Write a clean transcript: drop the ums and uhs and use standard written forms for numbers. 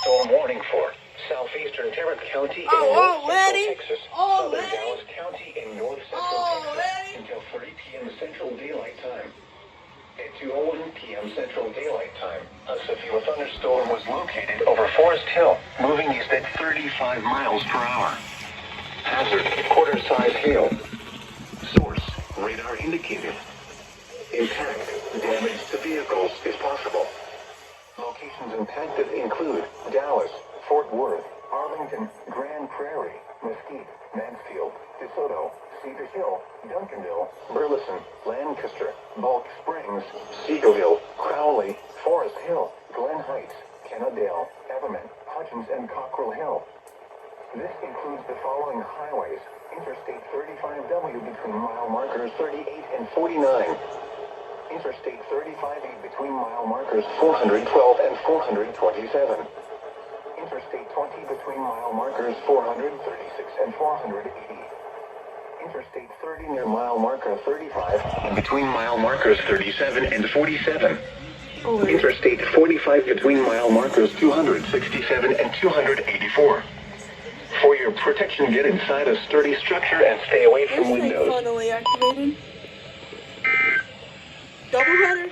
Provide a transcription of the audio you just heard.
thunderstorm warning for southeastern Tarrant County in north central Texas, southern Dallas County in north central Texas until 3 p.m. Central Daylight Time. At 2:01 p.m. Central Daylight Time, a severe thunderstorm was located over Forest Hill, moving east at 35 miles per hour. Hazard, quarter-size hail. Source, radar indicated. Impact, damage to vehicles is possible. Locations impacted include Dallas, Fort Worth, Arlington, Grand Prairie, Mesquite, Mansfield, DeSoto, Cedar Hill, Duncanville, Burleson, Lancaster, Bulk Springs, Seagoville, Crowley, Forest Hill, Glen Heights, Kennedale, Everman, Hutchins, and Cockrell Hill. This includes the following highways: Interstate 35W between mile markers 38 and 49. Interstate 35E between mile markers 412 and 427. Interstate 20 between mile markers 436 and 480. Interstate 30 near mile marker 35 and between mile markers 37 and 47. Interstate 45 between mile markers 267 and 284. For your protection, get inside a sturdy structure and stay away from windows. Finally activated. Double header.